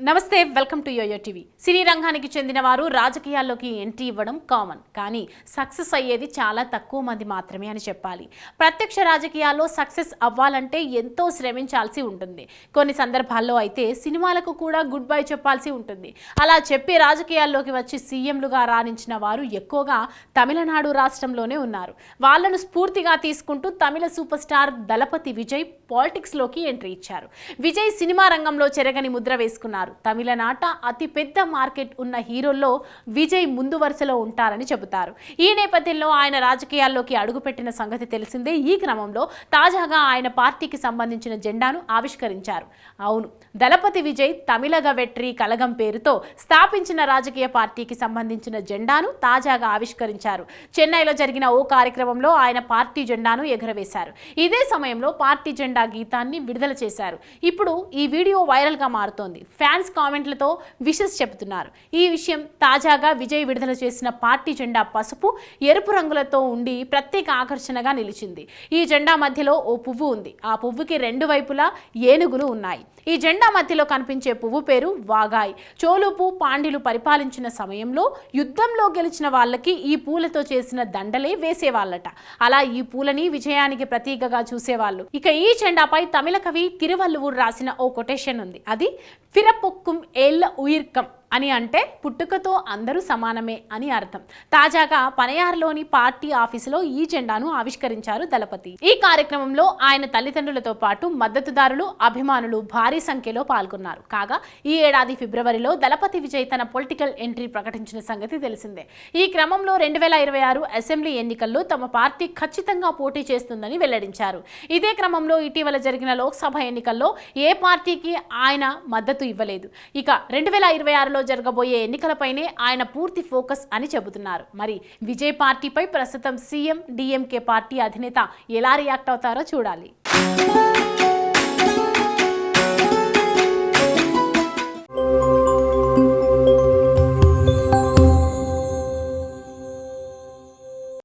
నమస్తే, welcome to yo-yo TV. సినీ రంగానికి చెందిన వారు రాజకీయాల్లోకి ఎంట్రీ ఇవ్వడం కామన్, కానీ సక్సెస్ అయ్యేది చాలా తక్కువ మంది మాత్రమే అని చెప్పాలి. ప్రత్యక్ష రాజకీయాల్లో సక్సెస్ అవ్వాలంటే ఎంతో శ్రమించాల్సి ఉంటుంది. కొన్ని సందర్భాల్లో అయితే సినిమాలకు కూడా గుడ్ బై చెప్పాల్సి ఉంటుంది. అలా చెప్పి రాజకీయాల్లోకి వచ్చి సీఎంలుగా రాణించిన వారు ఎక్కువగా తమిళనాడు రాష్ట్రంలోనే ఉన్నారు. వాళ్లను స్ఫూర్తిగా తీసుకుంటూ తమిళ సూపర్ స్టార్ దళపతి విజయ్ పాలిటిక్స్లోకి ఎంట్రీ ఇచ్చారు. విజయ్ సినిమా రంగంలో చెరగని ముద్ర వేసుకున్నారు. తమిళనాట అతి పెద్ద మార్కెట్ ఉన్న హీరోల్లో విజయ్ ముందు వరుసలో ఉంటారని చెబుతారు. ఈ నేపథ్యంలో ఆయన రాజకీయాల్లోకి అడుగుపెట్టిన సంగతి తెలిసిందే. ఈ క్రమంలో తాజాగా ఆయన పార్టీకి సంబంధించిన జెండాను ఆవిష్కరించారు. అవును, దళపతి విజయ్ తమిళగ వెట్రి కలగం పేరుతో స్థాపించిన రాజకీయ పార్టీకి సంబంధించిన జెండాను తాజాగా ఆవిష్కరించారు. చెన్నైలో జరిగిన ఓ కార్యక్రమంలో ఆయన పార్టీ జెండాను ఎగురవేశారు. ఇదే సమయంలో పార్టీ జెండా గీతాన్ని విడుదల చేశారు. ఇప్పుడు ఈ వీడియో వైరల్ గా మారుతోంది. ఫ్యాన్స్ కామెంట్లతో విషెస్ చెబుతున్నారు. ఈ విషయం తాజాగా విజయ్ విడుదల చేసిన పార్టీ జెండా పసుపు, ఎరుపు రంగులతో ఉండి ప్రత్యేక ఆకర్షణగా నిలిచింది. ఈ జెండా మధ్యలో ఓ పువ్వు ఉంది. ఆ పువ్వుకి రెండు వైపులా ఏనుగులు ఉన్నాయి. ఈ జెండా మధ్యలో కనిపించే పువ్వు పేరు వాగాయ్. చోళుపు పాండ్యులు పరిపాలించిన సమయంలో యుద్ధంలో గెలిచిన వాళ్ళకి ఈ పూలతో చేసిన దండలే వేసేవాళ్ళట. అలా ఈ పూలని విజయానికి ప్రతీకగా చూసేవాళ్ళు. ఇక ఈ జెండాపై తమిళ కవి తిరువల్లువుర్ రాసిన ఓ కొటేషన్ ఉంది. అది పిరపొక్కుం ఏళ్ళ ఉయిర్కం అని, అంటే పుట్టుకతో అందరూ సమానమే అని అర్థం. తాజాగా పనయార్లోని పార్టీ ఆఫీసులో ఈ జెండాను ఆవిష్కరించారు దళపతి. ఈ కార్యక్రమంలో ఆయన తల్లిదండ్రులతో పాటు మద్దతుదారులు, అభిమానులు భారీ సంఖ్యలో పాల్గొన్నారు. కాగా ఈ ఏడాది ఫిబ్రవరిలో దళపతి విజయ్ తన పొలిటికల్ ఎంట్రీ ప్రకటించిన సంగతి తెలిసిందే. ఈ క్రమంలో 2026 అసెంబ్లీ ఎన్నికల్లో తమ పార్టీ ఖచ్చితంగా పోటీ చేస్తుందని వెల్లడించారు. ఇదే క్రమంలో ఇటీవల జరిగిన లోక్సభ ఎన్నికల్లో ఏ పార్టీకి ఆయన మద్దతు ఇవ్వలేదు. ఇక 2026లో జరగబోయే ఎన్నికలపైనే ఆయన పూర్తి ఫోకస్ అని చెబుతున్నారు. మరి విజయ్ పార్టీపై ప్రస్తుతం సీఎం, డీఎంకే పార్టీ అధినేత ఎలా రియాక్ట్ అవుతారో చూడాలి.